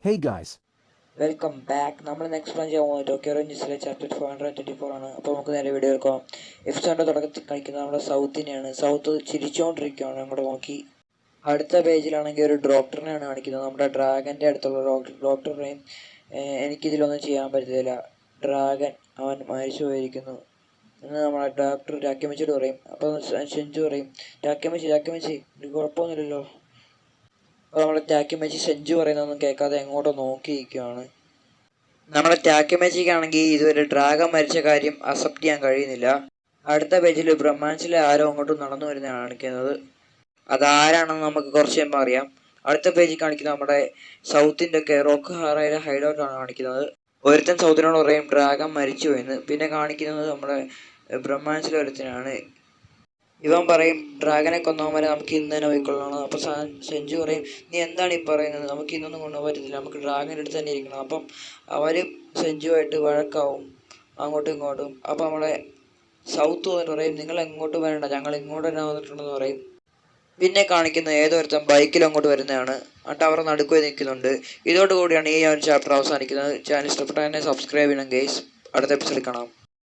Hey guys, welcome back. നമ്മൾ explain ചെയ്യാൻ പോകുന്നത് ടോക്കിയോ റേഞ്ചേഴ്സിലെ ചാപ്റ്റർ 424 ആണ്. അപ്പോൾ നമുക്ക് നേരെ വീഡിയോ എടുക്കാം. എപ്പിസോഡിൻ്റെ തുടക്കത്തിൽ കളിക്കുന്നത് നമ്മുടെ സൗത്തിനെയാണ്. സൗത്ത് ചിരിച്ചുകൊണ്ടിരിക്കുകയാണ് അങ്ങോട്ട് നോക്കി. അടുത്ത പേജിലാണെങ്കിൽ ഒരു ഡോക്ടറിനെയാണ് കാണിക്കുന്നത്. നമ്മുടെ ഡ്രാഗൻ്റെ അടുത്തുള്ള ഡോക്ടർ പറയും, എനിക്കിതിലൊന്നും ചെയ്യാൻ പറ്റത്തില്ല, ഡ്രാഗൻ അവൻ മരിച്ചു പോയിരിക്കുന്നു എന്ന് നമ്മളെ ഡോക്ടർ രാക്യമച്ചിയോട് പറയും. അപ്പോൾ ഷെഞ്ചു പറയും, രാക്യമച്ചി ഒരു കുഴപ്പമൊന്നുമില്ലല്ലോ. അപ്പോൾ നമ്മുടെ ടാക്കിമച്ചി സെഞ്ചു പറയുന്നതൊന്നും കേൾക്കാതെ എങ്ങോട്ടോ നോക്കിയിരിക്കുകയാണ്. നമ്മുടെ ടാക്കിമച്ചിക്കാണെങ്കിൽ ഇതുവരെ ഡ്രാഗൻ മരിച്ച കാര്യം അക്സെപ്റ്റ് ചെയ്യാൻ കഴിയുന്നില്ല. അടുത്ത പേജിൽ ബ്രഹ്മാൻസിലെ ആരോ അങ്ങോട്ടും നടന്നു വരുന്നതാണ് കാണിക്കുന്നത്. അതാരാണെന്ന് നമുക്ക് കുറച്ച് കഴിയുമ്പോൾ അറിയാം. അടുത്ത പേജിൽ കാണിക്കുന്നത് നമ്മുടെ സൗത്തിൻ്റെ ഒക്കെ റോക്ക് ഹാറയുടെ ഹൈഡൗട്ടാണ് കാണിക്കുന്നത്. ഒരുത്തൻ സൗത്തിനോട് പറയും ഡ്രാഗൻ മരിച്ചു എന്ന്. പിന്നെ കാണിക്കുന്നത് നമ്മുടെ ബ്രഹ്മാൻസിലെ ഒരുത്തനാണ്. ഇവൻ പറയും ഡ്രാഗനെ കൊന്നവന്മാരെ നമുക്ക് ഇന്ന് തന്നെ പോയിക്കൊള്ളണം. അപ്പോൾ സെഞ്ചു പറയും, നീ എന്താണ് ഈ പറയുന്നത്, നമുക്ക് ഇന്നൊന്നും കൊണ്ടുപോകാൻ പറ്റത്തില്ല, നമുക്ക് ഡ്രാഗൻ്റെ അടുത്ത് തന്നെ ഇരിക്കണം. അപ്പം അവർ സെഞ്ചുവായിട്ട് വഴക്കാവും അങ്ങോട്ടും ഇങ്ങോട്ടും. അപ്പോൾ നമ്മളെ സൗത്ത് വന്നിട്ട് പറയും, നിങ്ങൾ എങ്ങോട്ട് വരണ്ട, ഞങ്ങൾ ഇങ്ങോട്ട് തന്നെ വന്നിട്ടുണ്ടെന്ന് പറയും. പിന്നെ കാണിക്കുന്ന ഏതൊരുത്തൻ ബൈക്കിൽ അങ്ങോട്ട് വരുന്നതാണ്. എന്നിട്ട് അവർ നടുക്കുവേ നിൽക്കുന്നുണ്ട്. ഇതോടുകൂടിയാണ് ഈ ഒരു ചാപ്റ്റർ അവസാനിക്കുന്നത്. ചാനൽ ഇഷ്ടപ്പെട്ടാൽ തന്നെ സബ്സ്ക്രൈബ് ചെയ്യണം ഗെയ്സ്. അടുത്ത എപ്പിസോഡിൽ കാണാം.